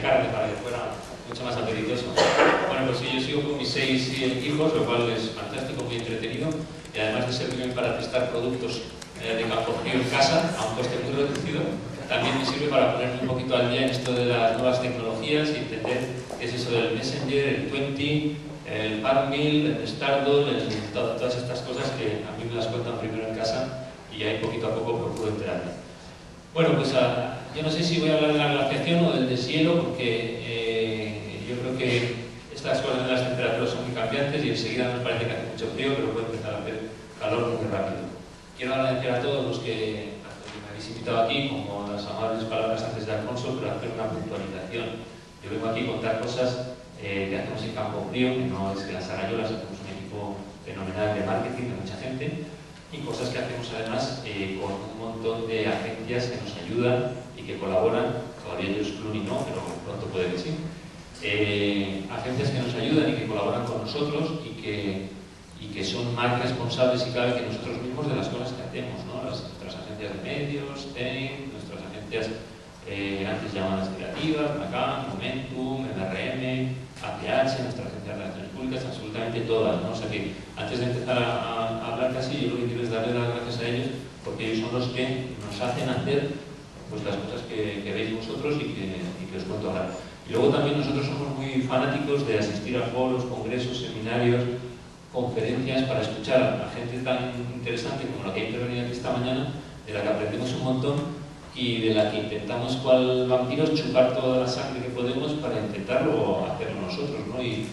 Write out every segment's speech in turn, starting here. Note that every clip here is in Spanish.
carne para que fuera mucho más apetitoso. Bueno, pues sí, yo sigo con mis 6 hijos, lo cual es fantástico, muy entretenido, y además de servirme para testar productos de campo frío en casa a un coste muy reducido, también me sirve para ponerme un poquito al día en esto de las nuevas tecnologías y entender qué es eso del Messenger, el 20, el Farmville, el Stardoll, todas estas cosas que a mí me las cuentan primero en casa y ahí poquito a poco procuro enterarme. Bueno, pues yo no sé si voy a hablar de la glaciación o del deshielo, porque yo creo que estas cosas de las temperaturas son muy cambiantes y enseguida nos parece que hace mucho frío, pero puede empezar a hacer calor muy rápido. Quiero agradecer a todos los que me habéis invitado aquí, como las amables palabras antes de Alfonso, pero hacer una puntualización. Yo vengo aquí a contar cosas que hacemos en campo frío, que no es que las haga yo, las hacemos un equipo fenomenal de marketing de mucha gente, y cosas que hacemos además con un montón de agencias que nos ayudan y que colaboran, todavía ellos Cluny no, pero pronto puede que sí. Agencias que nos ayudan y que colaboran con nosotros y que son más responsables y cabe que nosotros mismos de las cosas que hacemos, ¿no? Nuestras agencias de medios, TEM, nuestras agencias antes llamadas creativas, Macan, Momentum, MRM, APH, nuestra agencia de relaciones públicas, absolutamente todas, ¿no? O sea que antes de empezar a hablar casi, yo lo que quiero es darle las gracias a ellos, porque ellos son los que nos hacen hacer pues, las cosas que veis vosotros y que os cuento ahora. Y luego también nosotros somos muy fanáticos de asistir a foros, congresos, seminarios, conferencias para escuchar a gente tan interesante como la que ha intervenido aquí esta mañana, de la que aprendemos un montón y de la que intentamos, cual vampiros, chupar toda la sangre que podemos para intentarlo hacerlo nosotros, ¿no? Y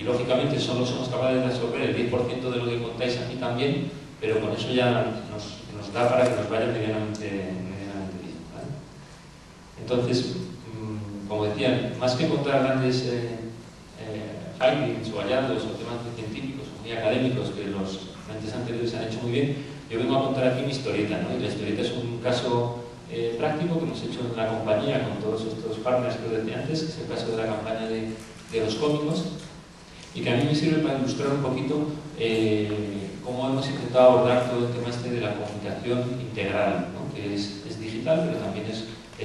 lógicamente solo somos capaces de absorber el 10% de lo que contáis aquí también, pero con eso ya nos da para que nos vaya medianamente bien, ¿vale? Entonces, como decía, más que contar grandes findings o hallazgos o temas científicos o muy académicos que los antes anteriores han hecho muy bien, yo vengo a contar aquí mi historieta, ¿no? Y la historieta es un caso práctico que hemos hecho en la compañía con todos estos partners que os decía antes, que es el caso de la campaña de los cómicos, y que a mí me sirve para ilustrar un poquito cómo hemos intentado abordar todo el tema este de la comunicación integral, ¿no? Que es digital, pero también es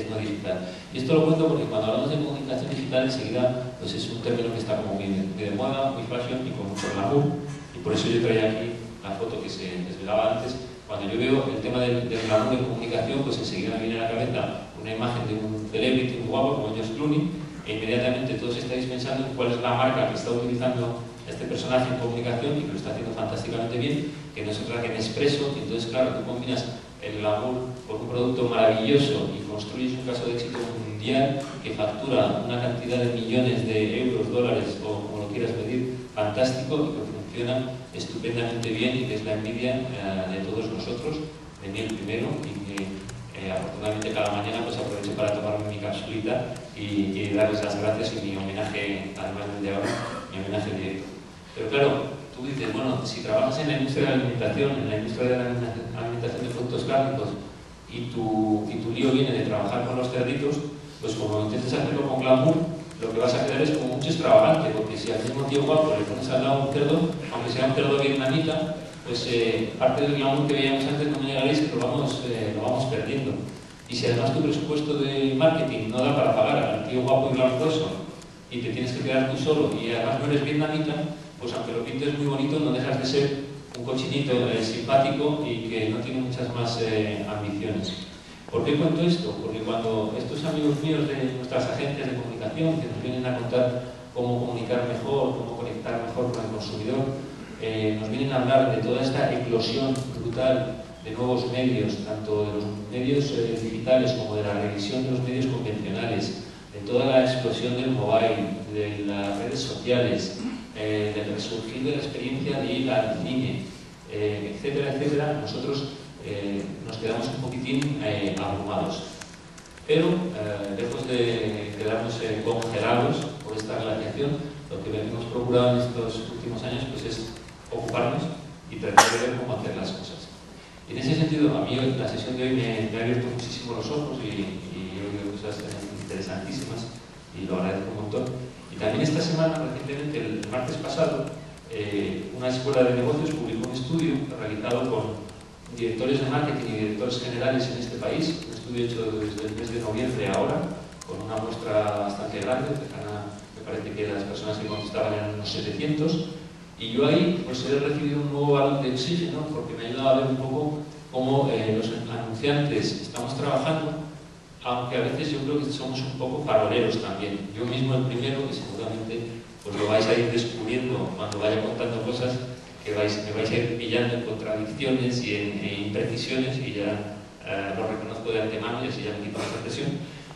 no digital. Y esto lo cuento porque cuando hablamos de comunicación digital enseguida pues es un término que está como muy de moda, muy fashion y con mucho glamour, y por eso yo traía aquí la foto que se desvelaba antes. Cuando yo veo el tema del glamour de comunicación, pues enseguida me viene a la cabeza una imagen de un celebrity, un guapo como George Clooney, e inmediatamente todos estáis pensando en cuál es la marca que está utilizando este personaje en comunicación y que lo está haciendo fantásticamente bien, que no es otra que Nespresso. Y entonces, claro, tú combinas el glamour con un producto maravilloso y construyes un caso de éxito mundial que factura una cantidad de millones de euros, dólares o como lo quieras medir, fantástico, y que funciona estupendamente bien y que es la envidia de todos nosotros, de mí el primero, y que afortunadamente cada mañana pues aprovecho para tomarme mi capsulita y darles las gracias y mi homenaje, además del de ahora, mi homenaje directo. Pero claro, tú dices, bueno, si trabajas en la industria de la alimentación, en la industria de la alimentación de productos cárnicos, y tu lío viene de trabajar con los cerditos, pues como intentes hacerlo con glamour, lo que vas a quedar es como mucho extravagante, porque si al mismo tío guapo le pones al lado un cerdo, aunque sea un cerdo vietnamita, pues parte del glamour que veíamos antes no me llegaréis, que lo vamos perdiendo. Y si además tu presupuesto de marketing no da para pagar al tío guapo y glamuroso, y te tienes que quedar tú solo, y además no eres vietnamita, pues aunque lo pintes muy bonito, no dejas de ser un cochinito simpático y que no tiene muchas más ambiciones. ¿Por qué cuento esto? Porque cuando estos amigos míos de nuestras agencias de comunicación, que nos vienen a contar cómo comunicar mejor, cómo conectar mejor con el consumidor, nos vienen a hablar de toda esta eclosión brutal de nuevos medios, tanto de los medios digitales como de la revisión de los medios convencionales, de toda la explosión del mobile, de las redes sociales, del resurgir de la experiencia de ir al cine, etcétera, etcétera, nosotros nos quedamos un poquitín abrumados. Pero, lejos de quedarnos congelados por esta glaciación, lo que hemos procurado en estos últimos años pues, es ocuparnos y tratar de ver cómo hacer las cosas. Y en ese sentido, a mí la sesión de hoy me ha abierto muchísimo los ojos y he oído cosas interesantísimas y lo agradezco un montón. Y también esta semana, recientemente, el martes pasado, una escuela de negocios publicó un estudio realizado con directores de marketing y directores generales en este país, un estudio hecho desde el mes de noviembre a ahora, con una muestra bastante bastante grande, me parece que las personas que contestaban eran unos 700, y yo ahí pues he recibido un nuevo balón de oxígeno porque me ha ayudado a ver un poco cómo los anunciantes estamos trabajando, aunque a veces yo creo que somos un poco faroleros también. Yo mismo el primero, y seguramente pues lo vais a ir descubriendo cuando vaya contando cosas, que me vais a ir pillando en contradicciones y en imprecisiones, y ya lo reconozco de antemano y así ya me quito esa presión,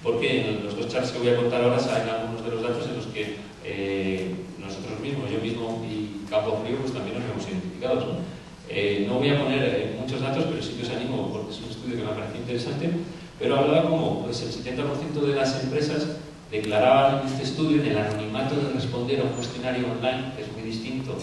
porque en los dos charts que voy a contar ahora salen algunos de los datos en los que nosotros mismos, yo mismo y Campo Frío, pues también nos vemos identificados, ¿no? No voy a poner muchos datos, pero sí que os animo porque es un estudio que me parece interesante, pero hablaba como pues, el 70% de las empresas declaraban en este estudio, en el anonimato de responder a un cuestionario online, que es muy distinto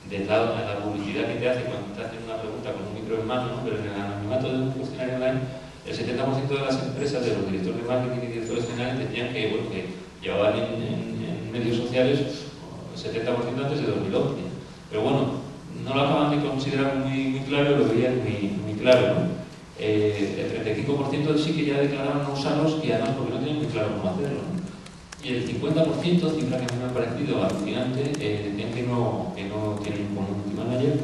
de la publicidad que te hace cuando te hacen una pregunta con un micro en mano, ¿no? Pero en el anonimato de un cuestionario online, el 70% de las empresas, de los directores de marketing y directores generales, decían que, bueno, que llevaban en medios sociales el 70% antes de 2011. Pero bueno, no lo acaban de considerar muy claro, lo veían muy claro, ¿no? El 35% sí que ya declaraban no usarlos, y además porque no tenían muy claro cómo hacerlo, ¿no? Y el 50%, cifra que a mí me ha parecido alucinante, decían que no tienen un community manager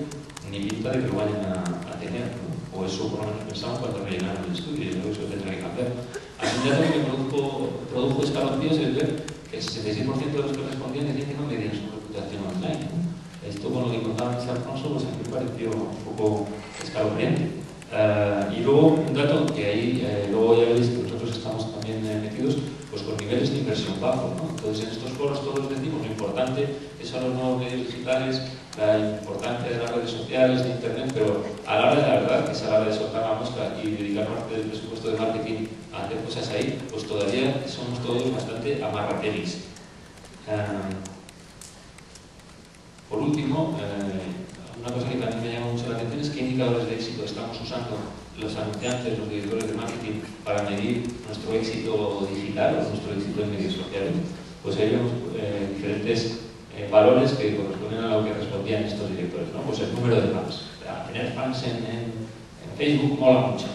ni pinta de que lo vayan a tener, ¿no? O eso por lo menos pensamos cuando rellenaron el estudio, y yo creo que eso tendrá que cambiar. A mí un dato que produjo escalofríos es ver que el 66% de los que respondían decían que no medían su reputación online, ¿no? Esto con lo que contaba Mr. Alfonso, pues a mí me pareció un poco escalofriante. Y luego un dato que ahí, luego ya veréis que nosotros estamos también metidos, pues con niveles de inversión bajos, ¿no? Entonces en estos foros todos decimos lo importante que son los nuevos medios digitales, la importancia de las redes sociales, de internet, pero a la hora de la verdad, que es a la hora de soltar la mosca y dedicar parte del presupuesto de marketing a hacer cosas ahí, pues todavía somos todos bastante amarrateris. Por último, una cosa que también me llama mucho la atención es qué indicadores de éxito estamos usando los anunciantes, los directores de marketing para medir nuestro éxito digital o nuestro éxito en medios sociales. Pues ahí vemos diferentes valores que corresponden a lo que respondían estos directores, ¿no? Pues el número de fans. O sea, tener fans en Facebook mola mucho.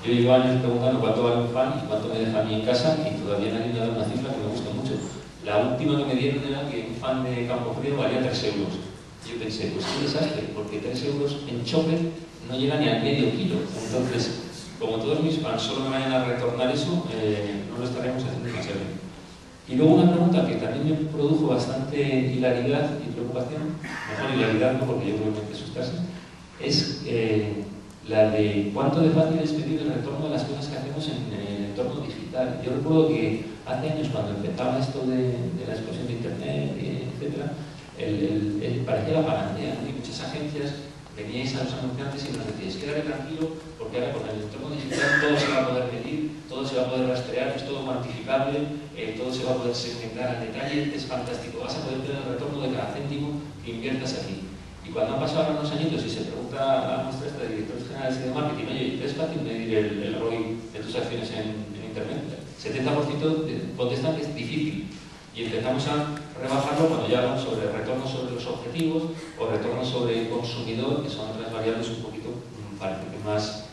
Yo llevo años preguntando cuánto vale un fan y cuánto me deja a mí en casa, y todavía nadie me ha dado una cifra que me gusta mucho. La última que me dieron era que un fan de Campo Frío valía 3 euros. Yo pensé, pues qué desastre, porque 3 euros en Chopper no llega ni al medio kilo. Entonces, como todos mis fans solo me vayan a retornar eso, no lo estaremos haciendo demasiado bien. Y luego una pregunta que también me produjo bastante hilaridad y preocupación, mejor hilaridad no, porque yo creo que hay que asustarse, es la de cuánto de fácil es pedir el retorno de las cosas que hacemos en el entorno digital. Yo recuerdo que hace años, cuando empezaba esto de la explosión de Internet, etc., parecía la panacea, ¿no? Y muchas agencias veníais a los anunciantes y nos decíais, quédate tranquilo, porque ahora con el entorno digital todo se va a poder medir, todo se va a poder rastrear, es todo cuantificable, todo se va a poder segmentar al detalle, es fantástico, vas a poder tener el retorno de cada céntimo que inviertas aquí. Y cuando han pasado unos añitos y se pregunta a nuestra esta de directores generales y de marketing, oye, ¿es fácil medir el ROI de tus acciones en Internet? 70% contestan que es difícil. Y empezamos a rebajarlo cuando ya hablamos sobre retornos sobre los objetivos o retornos sobre el consumidor, que son otras variables un poquito, parece que más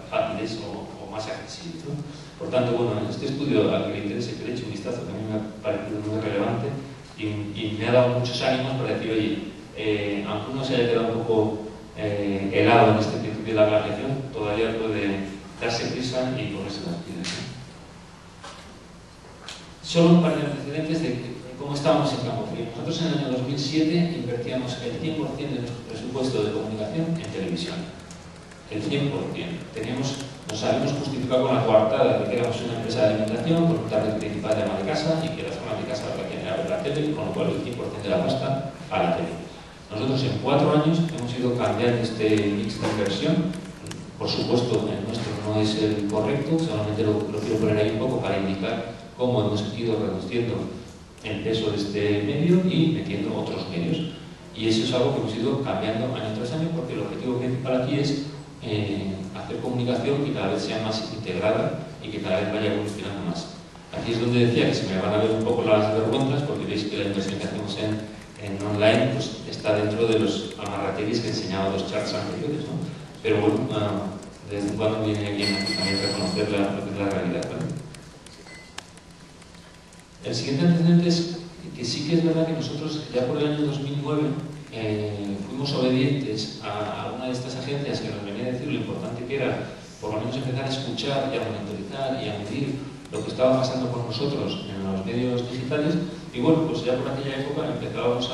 fáciles o más accesibles, ¿no? Por tanto, bueno, en este estudio al que le interese que le eche un vistazo, que a mí me ha parecido muy relevante y me ha dado muchos ánimos para decir, oye, aunque uno se haya quedado un poco helado en este principio de la planeación, todavía puede darse prisa y ponerse las pilas, ¿no? Solo un par de antecedentes de cómo estábamos en Campo Frío. Nosotros en el año 2007 invertíamos el 100% de nuestro presupuesto de comunicación en televisión. El 100%. Nos habíamos justificado con la coartada de que éramos una empresa de alimentación con un target principal de ama de casa y que la zona de casa la que era ver la tele, con lo cual el 100% de la pasta a la tele. Nosotros en 4 años hemos ido cambiando este mix de inversión. Por supuesto, el nuestro no es el correcto, solamente lo quiero poner ahí un poco para indicar cómo hemos ido reduciendo el peso de este medio y metiendo otros medios. Y eso es algo que hemos ido cambiando año tras año, porque el objetivo principal aquí es hacer comunicación que cada vez sea más integrada y que cada vez vaya evolucionando más. Aquí es donde decía que se me van a ver un poco las vergüenzas, porque veis que la inversión que hacemos en online pues, está dentro de los amarrateris que enseñaba los charts anteriores, ¿no? Pero bueno, de vez en cuando viene bien también reconocer lo que es la realidad, ¿vale? El siguiente antecedente es que sí que es verdad que nosotros ya por el año 2009 fuimos obedientes a alguna de estas agencias que nos venía a decir lo importante que era por lo menos empezar a escuchar y a monitorizar y a medir lo que estaba pasando con nosotros en los medios digitales, y bueno, pues ya por aquella época empezábamos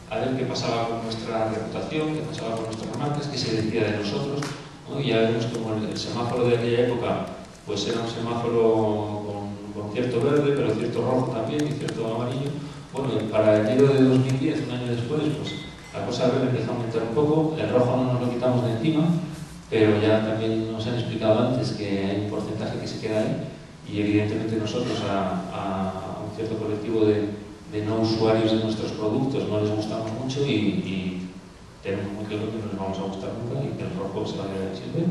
a ver qué pasaba con nuestra reputación, qué pasaba con nuestras marcas, qué se decía de nosotros, ¿no? Y ya vemos como el semáforo de aquella época pues era un semáforo con cierto verde, pero cierto rojo también y cierto amarillo. Bueno, para enero de 2010, un año después, pues la cosa verde empezó a aumentar un poco, el rojo no nos lo quitamos de encima, pero ya también nos han explicado antes que hay un porcentaje que se queda ahí, y evidentemente nosotros a un cierto colectivo de no usuarios de nuestros productos no les gustamos mucho y tenemos muy claro que no les vamos a gustar nunca y que el rojo se va a quedar siempre.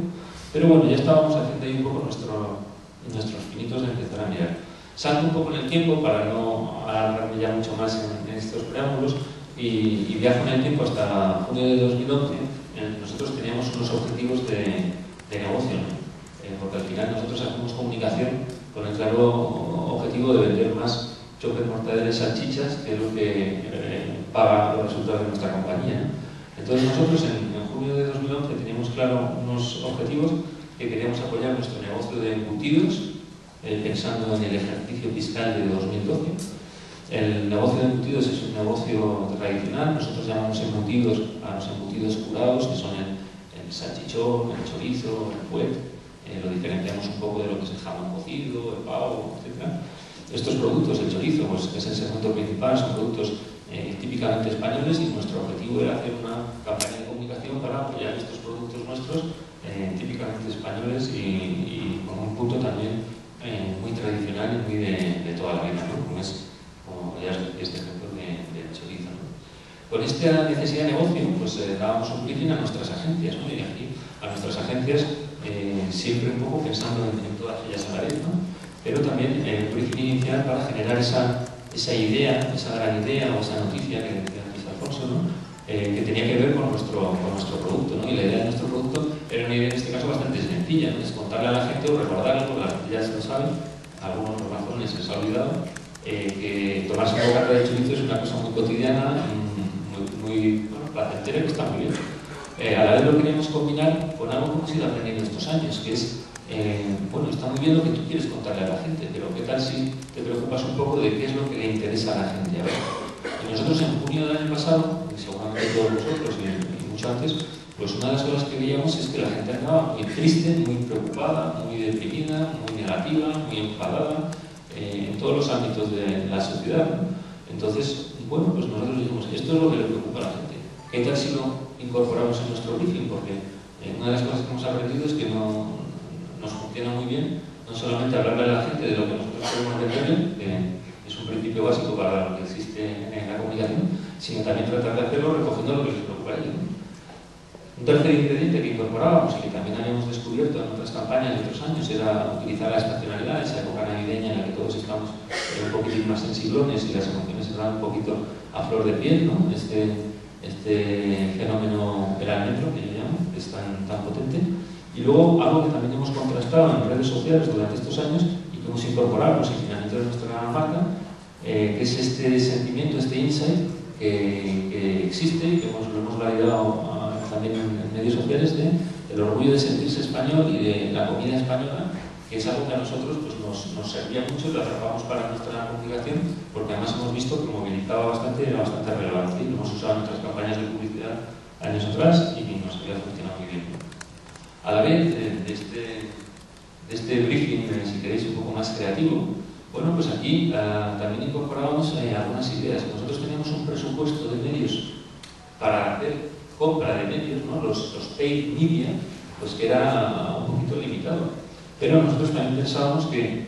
Pero bueno, ya estábamos haciendo ahí un poco nuestros pinitos de empezar a mirar. Salto un poco en el tiempo para no alargarme ya mucho más en estos preámbulos y viajo en el tiempo hasta junio de 2011. Nosotros teníamos unos objetivos de negocio, ¿no? Porque al final nosotros hacemos comunicación con el claro objetivo de vender más choques, mortadeles, salchichas, que es lo que paga los resultados de nuestra compañía, ¿no? Entonces nosotros en junio de 2011 teníamos claro unos objetivos que queríamos apoyar nuestro negocio de embutidos, pensando en el ejercicio fiscal de 2012. El negocio de embutidos es un negocio tradicional, nosotros llamamos embutidos a los embutidos curados, que son el salchichón, el chorizo, el fuet, lo diferenciamos un poco de lo que es el jamón cocido, el pavo, etc. Estos productos, el chorizo, pues, que es el segmento principal, son productos típicamente españoles, y nuestro objetivo era hacer una campaña de comunicación para apoyar estos productos nuestros típicamente españoles y con un punto también muy tradicional y muy de toda la vida, ¿no? Como ya os decía este ejemplo del chorizo, ¿no? Con esta necesidad de negocio, pues dábamos un briefing a nuestras agencias, ¿no? Y aquí a nuestras agencias siempre un poco pensando en todas ellas a la vez, ¿no? Pero también un briefing inicial para generar esa idea, esa gran idea o esa noticia que decía antes Alfonso, ¿no? Que tenía que ver con nuestro producto, ¿no? Y la idea de nuestro producto era una idea en este caso bastante sencilla, ¿no? Es contarle a la gente o recordarle, porque la gente ya se lo sabe, algunos por razones se les ha olvidado, que tomarse un bocata de chorizo es una cosa muy cotidiana, muy placentera y que está muy bien. A la vez lo queríamos combinar con algo que hemos ido aprendiendo estos años, que es, bueno, está muy bien lo que tú quieres contarle a la gente, pero ¿qué tal si te preocupas un poco de qué es lo que le interesa a la gente? A ver, y nosotros en junio del año pasado, y seguramente todos vosotros y mucho antes, pues una de las cosas que veíamos es que la gente andaba muy triste, muy preocupada, muy deprimida, muy negativa, muy enfadada, en todos los ámbitos de la sociedad, ¿no? Entonces, bueno, pues nosotros dijimos, esto es lo que le preocupa a la gente. ¿Qué tal si lo incorporamos en nuestro briefing? Porque una de las cosas que hemos aprendido es que no nos funciona muy bien no solamente hablarle a la gente de lo que nosotros queremos venderle, que es un principio básico para lo que existe en la comunicación, sino también tratar de hacerlo recogiendo lo que les preocupa a ellos. Un tercer ingrediente que incorporábamos y que también habíamos descubierto en otras campañas de otros años era utilizar la estacionalidad, esa época navideña en la que todos estamos un poquitín más sensiblones y las emociones se dan un poquito a flor de piel, ¿no? Este fenómeno veranero que yo llamo, que es tan potente. Y luego algo que también hemos contrastado en redes sociales durante estos años y que hemos incorporado en el funcionamiento de nuestra marca, que es este sentimiento, este insight que existe y que lo hemos validado también en medios sociales, del orgullo de sentirse español y de la comida española, que es algo que a nosotros pues, nos servía mucho y lo atrapamos para nuestra comunicación, porque además hemos visto que movilizaba bastante y era bastante relevante, y lo hemos usado en nuestras campañas de publicidad años atrás y nos había funcionado muy bien. A la vez de este briefing, si queréis, un poco más creativo, bueno, pues aquí también incorporábamos algunas ideas. Nosotros teníamos un presupuesto de medios para hacer compra de medios, ¿no? Los paid media, pues que era un poquito limitado. Pero nosotros también pensábamos que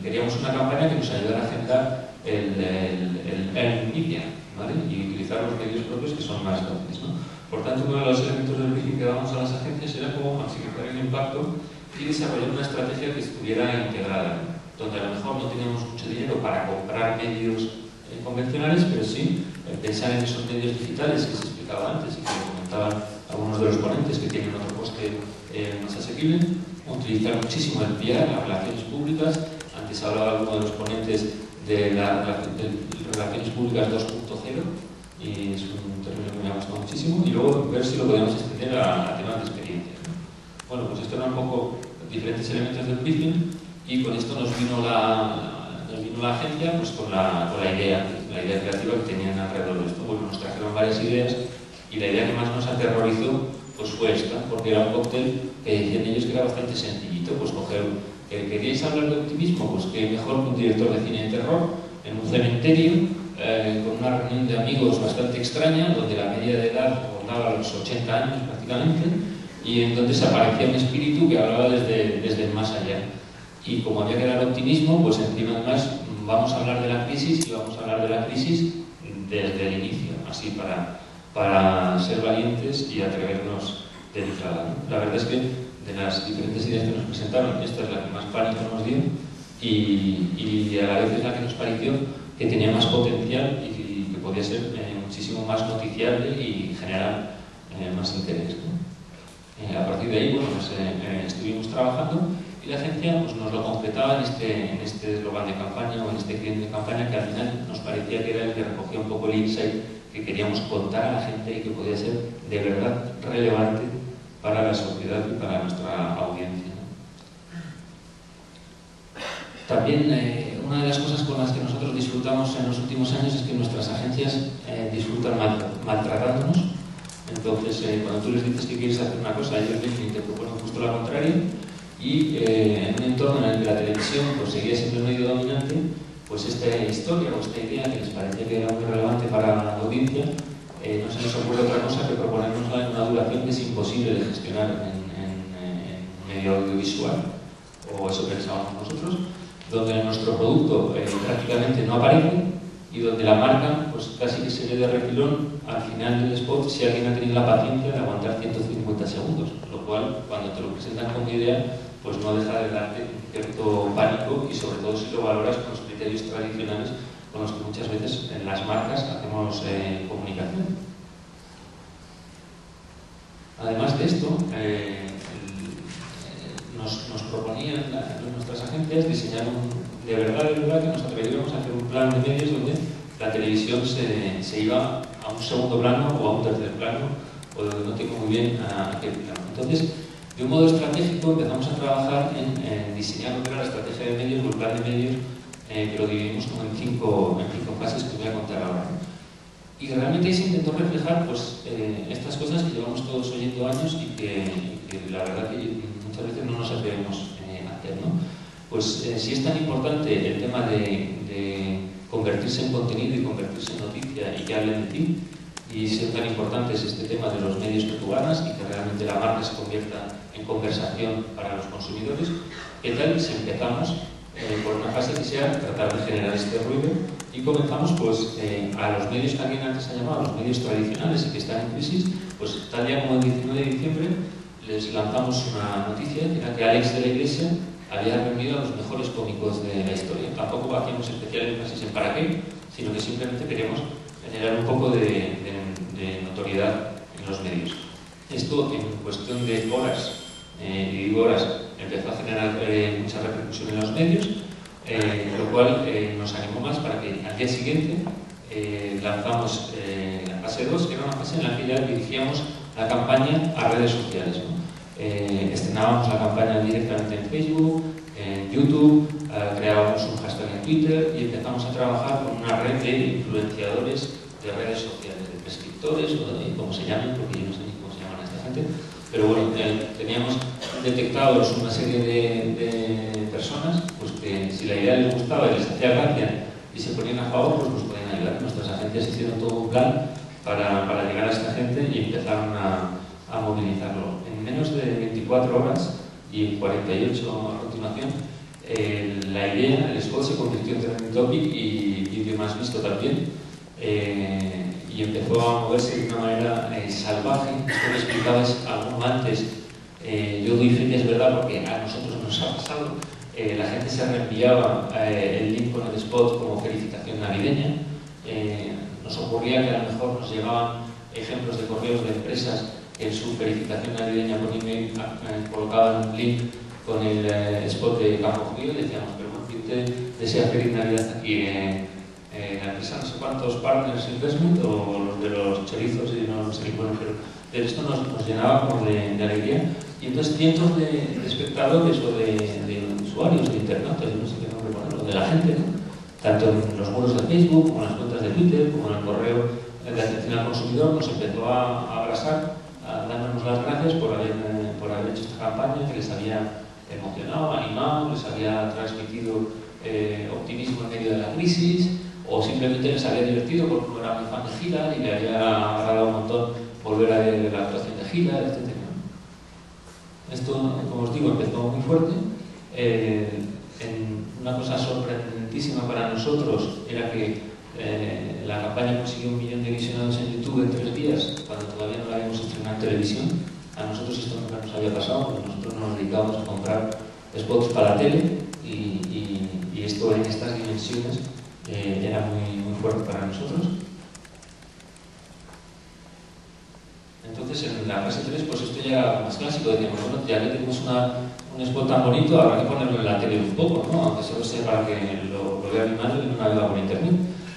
queríamos una campaña que nos ayudara a generar el earned media, ¿vale? Y utilizar los medios propios que son más fáciles, ¿no? Por tanto, uno de los elementos del briefing que dábamos a las agencias era cómo maximizar el impacto y desarrollar una estrategia que estuviera integrada, donde a lo mejor no teníamos mucho dinero para comprar medios convencionales, pero sí pensar en esos medios digitales que se explicaba antes y que comentaban algunos de los ponentes que tienen otro coste más asequible, utilizar muchísimo el PR, las relaciones públicas. Antes hablaba alguno de los ponentes de Relaciones Públicas 2.0, y es un término que me ha gustado muchísimo, y luego ver si lo podemos extender a temas de experiencias, ¿no? Bueno, pues esto eran un poco diferentes elementos del briefing, y con esto nos vino la agencia pues con la idea creativa que tenían alrededor de esto. Bueno, nos trajeron varias ideas, y la idea que más nos aterrorizó pues fue esta, porque era un cóctel que decían ellos que era bastante sencillito, pues coger, ¿queríais hablar de optimismo? Pues que mejor que un director de cine de terror en un cementerio, con una reunión de amigos bastante extraña, donde la media de edad rondaba los 80 años prácticamente, y entonces aparecía un espíritu que hablaba desde el más allá. Y como había que dar optimismo, pues encima además vamos a hablar de la crisis, y vamos a hablar de la crisis desde el inicio, así para ser valientes y atrevernos de entrada, ¿no? La verdad es que de las diferentes ideas que nos presentaron, esta es la que más pánico nos dio, y a la vez es la que nos pareció que tenía más potencial y que podía ser muchísimo más noticiable y generar más interés, ¿no? A partir de ahí, bueno, pues, estuvimos trabajando, y la agencia pues, nos lo concretaba en este eslogan de campaña, o en este cliente de campaña, que al final nos parecía que era el que recogía un poco el insight que queríamos contar a la gente y que podía ser de verdad relevante para la sociedad y para nuestra audiencia, ¿no? También una de las cosas con las que nosotros disfrutamos en los últimos años es que nuestras agencias disfrutan maltratándonos. Entonces, cuando tú les dices que quieres hacer una cosa, ellos vienen y te proponen justo la contraria, y en un entorno en el que la televisión pues, seguía siendo el medio dominante, pues esta historia o esta idea que les parecía que era muy relevante para la audiencia, no se nos ocurre otra cosa que proponernosla en una duración que es imposible de gestionar en medio audiovisual, o eso pensábamos nosotros, donde nuestro producto prácticamente no aparece, y donde la marca pues casi que se ve de refilón al final del spot si alguien ha tenido la paciencia de aguantar 150 segundos, lo cual cuando te lo presentan como idea pues no deja de darte cierto pánico, y sobre todo si lo valoras con los criterios tradicionales con los que muchas veces en las marcas hacemos comunicación. Además de esto, nos proponían nuestras agencias diseñar de verdad que nos atreviéramos a hacer un plan de medios donde la televisión se iba a un segundo plano o a un tercer plano, o no tengo muy bien a qué plano. Entonces, de un modo estratégico empezamos a trabajar en diseñar lo que era la estrategia de medios o el plan de medios, que lo dividimos como en cinco fases que os voy a contar ahora, ¿no? Y realmente ahí se intentó reflejar pues, estas cosas que llevamos todos oyendo años y que la verdad que muchas veces no nos atrevemos a hacer, ¿no? Pues si es tan importante el tema de convertirse en contenido y convertirse en noticia y que hablen de ti, y si es tan importante es este tema de los medios que tú ganas y que realmente la marca se convierta en conversación para los consumidores, ¿qué tal si empezamos por una fase que sea tratar de generar este ruido? Y comenzamos pues a los medios que alguien antes ha llamado, los medios tradicionales y que están en crisis, pues tal día como el 19 de diciembre les lanzamos una noticia que era que Alex de la Iglesia había reunido a los mejores cómicos de la historia. Tampoco hacíamos especial énfasis en para qué, sino que simplemente queríamos generar un poco de notoriedad en los medios. Esto en cuestión de horas, y digo horas, empezó a generar mucha repercusión en los medios, lo cual nos animó más para que al día siguiente lanzamos la fase 2, que era una fase en la que ya dirigíamos la campaña a redes sociales, ¿no? Estrenábamos la campaña directamente en Facebook, en YouTube, creábamos un hashtag en Twitter y empezamos a trabajar con una red de influenciadores de redes sociales, de prescriptores o de como se llamen, porque yo no sé ni cómo se llaman a esta gente, pero bueno, teníamos detectados una serie de personas pues que si la idea les gustaba y les hacía gracia y se ponían a favor, pues nos podían ayudar. Nuestras agencias hicieron todo un plan para llegar a esta gente y empezaron a movilizarlo. En menos de 24 horas y 48 a continuación, la idea, el spot se convirtió en trending topic y vídeo más visto también, y empezó a moverse de una manera salvaje. Esto que explicabas algo antes, yo doy fe que es verdad porque a nosotros nos ha pasado. La gente se reenviaba el link con el spot como felicitación navideña. Nos ocurría que a lo mejor nos llegaban ejemplos de correos de empresas que en su felicitación navideña por email colocaban un link con el spot de Campo Frío y decíamos, pero usted desea feliz Navidad aquí la empresa no sé cuántos partners investment o los de los chorizos y no sé qué, bueno, pero esto nos llenaba como de alegría. Y entonces cientos de espectadores o de usuarios, de internautas, yo no sé qué nombre ponerlo, de la gente, ¿no? Tanto en los muros de Facebook, como en las cuentas de Twitter, como en el correo de atención al consumidor, nos empezó a abrazar, dándonos las gracias por haber hecho esta campaña que les había emocionado, animado, les había transmitido optimismo en medio de la crisis, o simplemente les había divertido porque uno era muy fan de Hillary y le había agradado un montón volver a ver la actuación de Hillary, etc. Esto, como os digo, empezó muy fuerte. Una cosa sorprendentísima para nosotros era que la campaña consiguió 1 millón de visionados en YouTube en 3 días, cuando todavía no la habíamos estrenado en televisión. A nosotros esto nunca nos había pasado, porque nosotros nos dedicábamos a comprar spots para la tele y esto en estas dimensiones era muy fuerte para nosotros. Entonces, en la fase 3, pues esto ya era más clásico. Decíamos, bueno, ya que tenemos un spot tan bonito, habrá que ponerlo en la tele un poco, ¿no? Aunque solo sea para que lo vea mi madre y no navega por internet.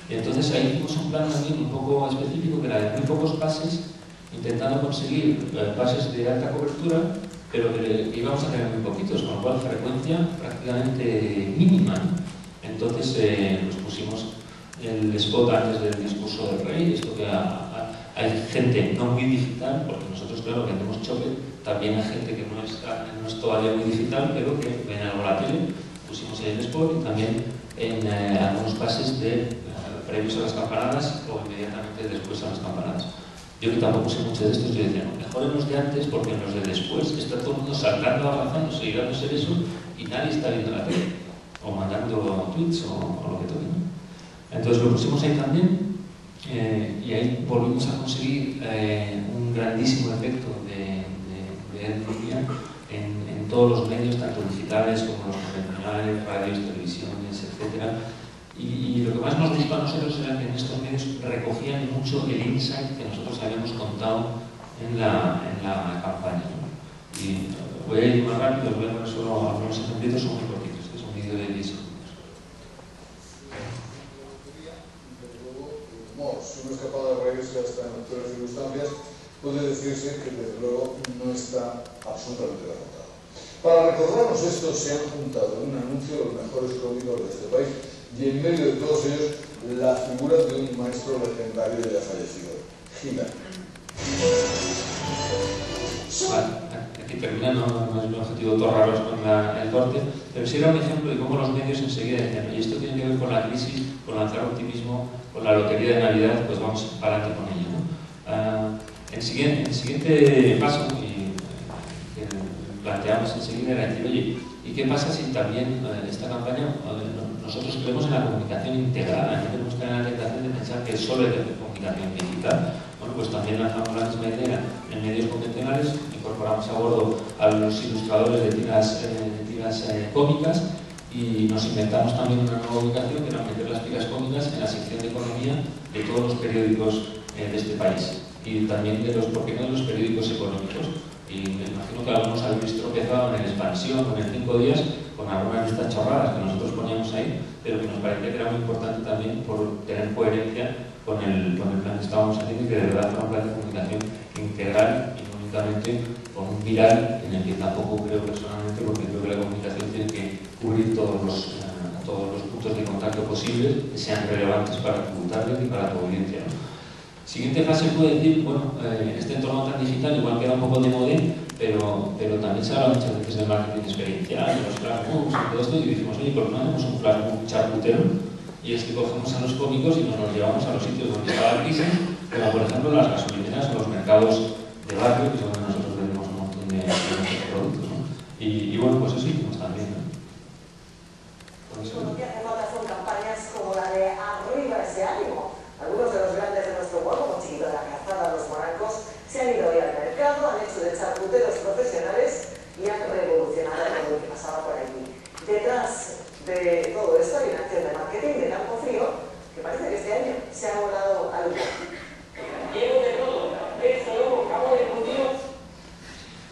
Y entonces ahí hicimos un plan también un poco específico, que era de muy pocos pases, intentando conseguir pases de alta cobertura, pero que íbamos a tener muy poquitos, con lo cual frecuencia prácticamente mínima, ¿no? Entonces, pues pusimos el spot antes del discurso del rey, esto que hay gente no muy digital, porque nosotros, claro, vendemos chocolate, también hay gente que no es todavía muy digital, pero que ven algo a la tele, pusimos ahí el spot y también en algunos pases previos a las campanadas o inmediatamente después a las campanadas. Yo que tampoco sé mucho de estos, yo decía, no, mejor en los de antes, porque en los de después está todo el mundo saltando, abrazándose y dándose besos y nadie está viendo la tele, o mandando tweets o lo que toque, ¿no? Entonces lo pusimos ahí también y ahí volvimos a conseguir un grandísimo efecto de media en todos los medios, tanto digitales como los convencionales, radios, televisiones, etc. Y lo que más nos gustó a nosotros era que en estos medios recogían mucho el insight que nosotros habíamos contado en la campaña, ¿no? Y voy a ir más rápido, os voy a poner solo algunos ejemplitos, son muy cortitos, este es un vídeo de 10 segundos. Si uno es capaz de reírse hasta en actuales circunstancias, puede decirse que desde luego no está absolutamente derrotado. Para recordarnos esto se han juntado en un anuncio los mejores cómicos de este país y en medio de todos ellos la figura de un maestro legendario ya fallecido, Hillary. Aquí termina, no es un objetivo torraros con el corte, pero sí era un ejemplo de cómo los medios enseguida decían, y esto tiene que ver con la crisis, con lanzar optimismo, con la lotería de Navidad, pues vamos para adelante con ello, ¿no? El siguiente paso que planteamos enseguida era decir, oye, ¿y qué pasa si también esta campaña, nosotros creemos en la comunicación integrada, no tenemos que tener la tentación de pensar que solo hay comunicación digital? Bueno, pues también lanzamos la misma idea en medios convencionales, incorporamos a bordo a los ilustradores de tiras cómicas y nos inventamos también una nueva ubicación que era meter las tiras cómicas en la sección de economía de todos los periódicos de este país y también ¿por qué no?, de los periódicos económicos. Y me imagino que algunos habéis tropezado en el Expansión o en el 5 días con algunas de estas chorradas que nosotros poníamos ahí, pero que nos parecía que era muy importante también por tener coherencia con el plan que estábamos haciendo y que de verdad fue un plan de comunicación integral y no únicamente con un viral en el que tampoco creo personalmente, porque creo que la comunicación tiene que cubrir todos los puntos de contacto posibles que sean relevantes para tu target y para tu audiencia, ¿no? Siguiente fase puede decir, bueno, este entorno tan digital igual queda un poco de modé, pero también se habla muchas veces del marketing experiencial, de los flashbooks y todo esto, y dijimos, oye, ¿por qué no hacemos un flashbook charcutero? Y es que cogemos a los cómicos y nos los llevamos a los sitios donde está la crisis, como por ejemplo las gasolineras o los mercados de barrio, que es donde nosotros vendemos un montón de productos, ¿no? Y bueno, pues eso hicimos también, ¿no? Lo que hace falta son campañas como la de Arriba ese ánimo. Algunos de los grandes de nuestro pueblo, como Chiquito de la Calzada, los Morancos, se han ido hoy al mercado, han hecho de charcuteros profesionales y han revolucionado lo que pasaba por allí. Detrás de todo esto hay una acción de marketing de campo frío que parece que este año se ha volado al lugar. Llevo de todo, eso, cabo de judíos.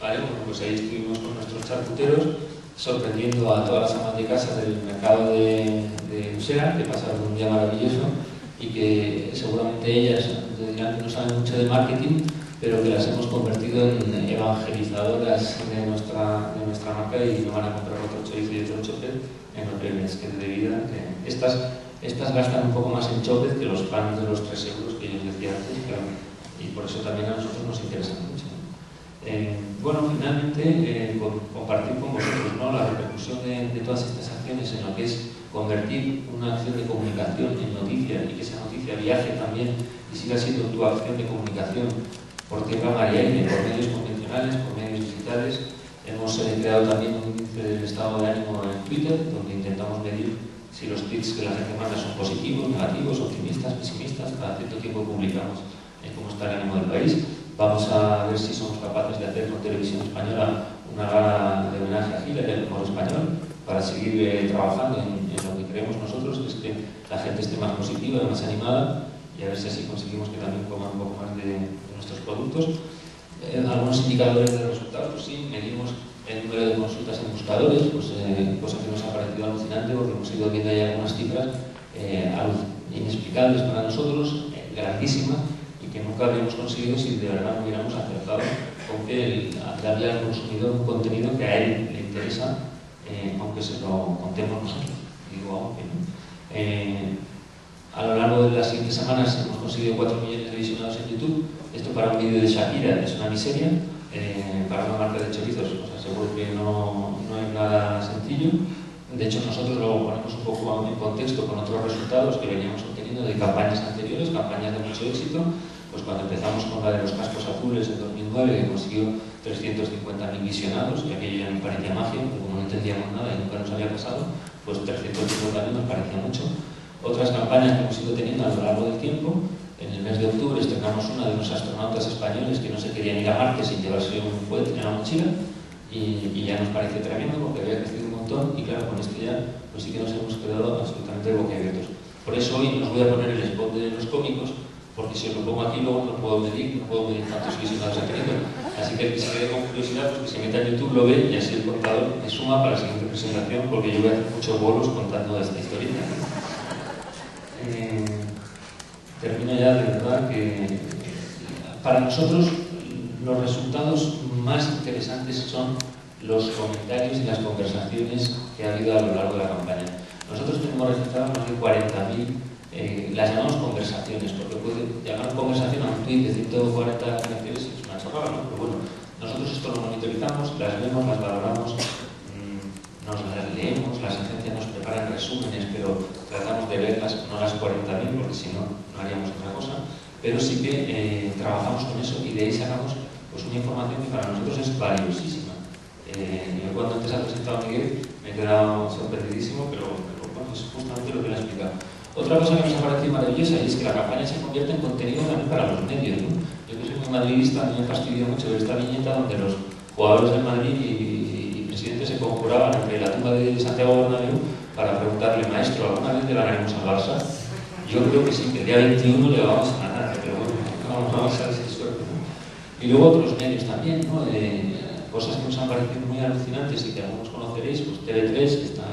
Vale, bueno, pues ahí estuvimos con nuestros charcuteros sorprendiendo a todas las amas de casa del mercado de Usera, que pasaron un día maravilloso y que seguramente ellas dirán que no saben mucho de marketing, pero que las hemos convertido en evangelizadoras de nuestra marca y no van a comprar otro chorizo y otro chopet en hoteles que de vida. Estas gastan un poco más en chopet que los panes de los 3 euros que yo decía antes, y por eso también a nosotros nos interesan mucho. Bueno, finalmente compartir con vosotros, ¿no?, la repercusión de todas estas acciones en lo que es convertir una acción de comunicación en noticia y que esa noticia viaje también y siga siendo tu acción de comunicación por tierra, mar y aire, por medios convencionales, por medios digitales. Hemos creado también un índice del estado de ánimo en Twitter, donde intentamos medir si los tweets que la gente manda son positivos, negativos, optimistas, pesimistas. Cada cierto tiempo publicamos cómo está el ánimo del país. Vamos a ver si somos capaces de hacer con Televisión Española una gala de homenaje a Hitler, el humor español, para seguir trabajando en lo que creemos nosotros, que es que la gente esté más positiva y más animada, y a ver si así conseguimos que también coman un poco más de nuestros productos. Algunos indicadores de resultados, pues sí, medimos el número de consultas en buscadores, pues, cosa que nos ha parecido alucinante, porque hemos ido viendo ahí algunas cifras inexplicables para nosotros, grandísimas, y que nunca habríamos conseguido si de verdad no hubiéramos acertado con que darle al consumidor un contenido que a él le interesa, aunque se lo contemos nosotros. Digo, aunque no. A lo largo de las siguientes semanas hemos conseguido 4 millones de visionados en YouTube. Esto para un vídeo de Shakira es una miseria. Para una marca de chorizos os aseguro que no es nada sencillo. De hecho, nosotros lo ponemos un poco en contexto con otros resultados que veníamos obteniendo de campañas anteriores, campañas de mucho éxito. Pues cuando empezamos con la de los cascos azules en 2009, que consiguió 350.000 visionados, y aquello ya me parecía magia, porque como no entendíamos nada y nunca nos había pasado, pues 350.000 nos parecía mucho. Otras campañas que hemos ido teniendo a lo largo del tiempo. En el mes de octubre estrenamos una de unos astronautas españoles que no se querían ir a Marte sin llevarse un cohete en la mochila, y ya nos parece tremendo porque había crecido un montón, y claro, con esto ya pues sí que nos hemos quedado absolutamente boquiabiertos. Por eso hoy os voy a poner el spot de los cómicos, porque si os lo pongo aquí luego no puedo medir cuántos visionados ha tenido. Así que el que se quede con curiosidad, pues que se meta en YouTube, lo ve, y así el contador me suma para la siguiente presentación, porque yo voy a hacer muchos bolos contando esta historieta. Termino ya, de verdad que para nosotros los resultados más interesantes son los comentarios y las conversaciones que ha habido a lo largo de la campaña. Nosotros tenemos registrados más de 40.000, las llamamos conversaciones, porque puede llamar conversación a un tuit de 140 caracteres y es una chorrada, ¿no? Pero bueno, nosotros esto lo monitorizamos, las vemos, las valoramos, nos las leemos, las agencias nos preparan resúmenes, pero tratamos de verlas, no las 40.000, porque si no, no haríamos otra cosa, pero sí que trabajamos con eso y de ahí sacamos pues, una información que para nosotros es valiosísima. Yo cuando antes ha presentado a Miguel me he quedado sorprendidísimo, pero bueno, es justamente lo que le he explicado. Otra cosa que nos ha parecido maravillosa y es que la campaña se convierte en contenido también para los medios, ¿no? Yo que soy muy madridista, a mí me fastidia mucho ver esta viñeta donde los jugadores del Madrid y presidentes se conjuraban entre la tumba de Santiago Bernabéu para preguntarle, maestro, ¿alguna vez le ganaremos al Barça? Yo creo que sí, que el día 21 le vamos a ganar, pero bueno, vamos a ver si suerte, ¿no? Y luego otros medios también, ¿no? Cosas que nos han parecido muy alucinantes y que algunos conoceréis, pues TV3, que está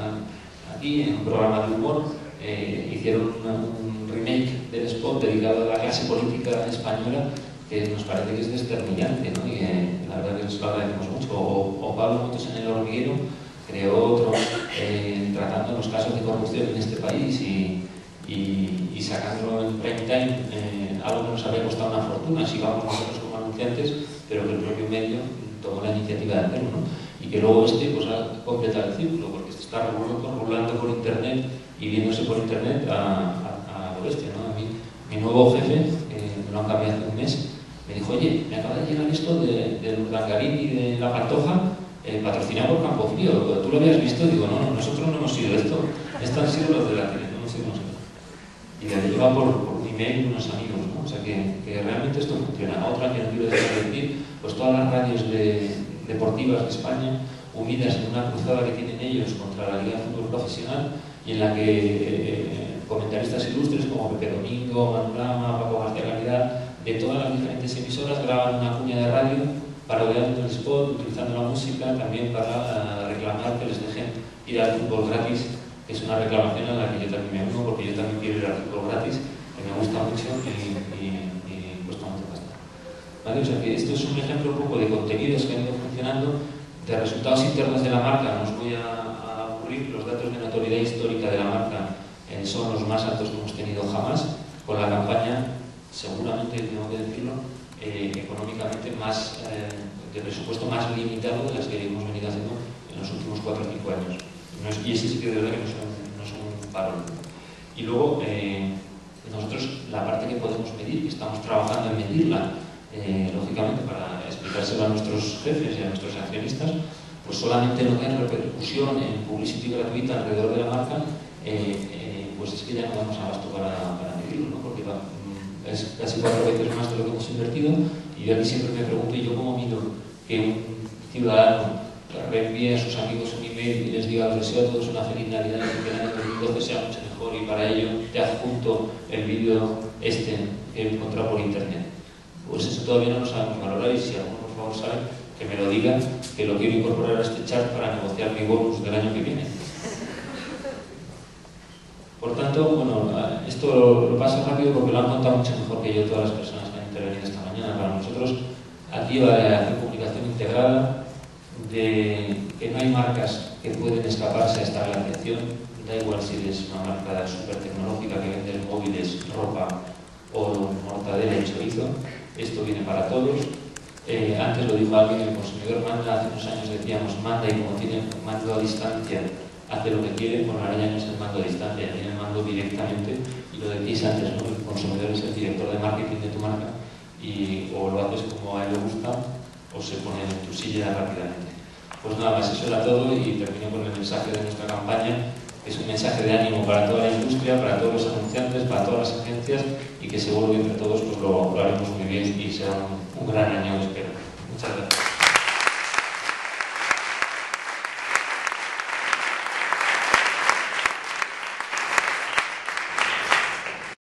aquí en un programa de humor, hicieron un remake del spot dedicado a la clase política española, que nos parece que es determinante, ¿no? Y la verdad que nos lo agradecemos mucho. O Pablo Motos en El Hormiguero creó otro tratando los casos de corrupción en este país y sacándolo en prime time, algo que nos había costado una fortuna si vamos nosotros como anunciantes, pero que el propio medio tomó la iniciativa de hacerlo, ¿no? Y que luego pues ha completado el círculo, porque se está rulando por internet y viéndose por internet a lo bestia, ¿no? A mí, mi nuevo jefe, me lo han cambiado hace un mes, me dijo, oye, me acaba de llegar esto del Urdangarín y de la Pantoja, patrocinado por Campofrío, ¿tú lo habías visto? Digo, no, nosotros no hemos sido esto han sido los de la tele, no hemos sido nosotros. Y de ahí llega por un email unos amigos, ¿no? O sea que realmente esto funciona. Otra que no quiero dejar de decir, pues todas las radios deportivas de España, unidas en una cruzada que tienen ellos contra la Liga de Fútbol Profesional, y en la que comentaristas ilustres como Pepe Domingo, Manu Lama, Paco García Calidad, de todas las diferentes emisoras graban una cuña de radio parodiando el spot, utilizando la música también para reclamar reclamar que les dejen ir al fútbol gratis, que es una reclamación a la que yo también me uno, porque yo también quiero ir al fútbol gratis, que me gusta mucho y cuesta mucho gastar. ¿Vale? O sea que esto es un ejemplo un poco de contenidos que han ido funcionando, de resultados internos de la marca. No os voy a aburrir, los datos de notoriedad histórica de la marca son los más altos que hemos tenido jamás, con la campaña, seguramente tengo que decirlo, económicamente más, de presupuesto más limitado de las que hemos venido haciendo en los últimos 4 o 5 años. Y ese sí que de verdad que no son un parón. Y luego, nosotros la parte que podemos medir, que estamos trabajando en medirla, lógicamente para explicárselo a nuestros jefes y a nuestros accionistas, pues solamente no tener repercusión en publicity gratuita alrededor de la marca, pues es que ya no damos abasto para medirlo, ¿no? Porque es casi 4 veces más de lo que hemos invertido, y yo aquí siempre me pregunto, ¿y yo cómo mido que un ciudadano reenvíe a sus amigos un email y les diga: os deseo a todos una feliz Navidad y que el año 2012 sea mucho mejor, y para ello te adjunto el vídeo que he encontrado por internet? Pues eso todavía no lo sabemos valorar, y si alguno por favor sabe, que me lo diga, que lo quiero incorporar a este chat para negociar mi bonus del año que viene. Por tanto, bueno, esto lo paso rápido porque lo han contado mucho mejor que yo todas las personas que han intervenido esta mañana. Para nosotros aquí va a hacer comunicación integrada, de que no hay marcas que pueden escaparse a esta glaciación. Da igual si eres una marca súper tecnológica que vende móviles, ropa o mortadela y chorizo, esto viene para todos. Antes lo dijo alguien, el consumidor manda. Hace unos años decíamos manda, y como tiene mando a distancia, hace lo que quiere. Bueno, ahora ya no es el mando a distancia, tiene el mando directamente, y lo decís antes, ¿no? El consumidor es el director de marketing de tu marca, y o lo haces como a él le gusta, o se pone en tu silla rápidamente. Pues nada más, eso era todo, y termino con el mensaje de nuestra campaña, que es un mensaje de ánimo para toda la industria, para todos los anunciantes, para todas las agencias, y que seguro que entre todos pues lo haremos muy bien y será un gran año, espero. Muchas gracias.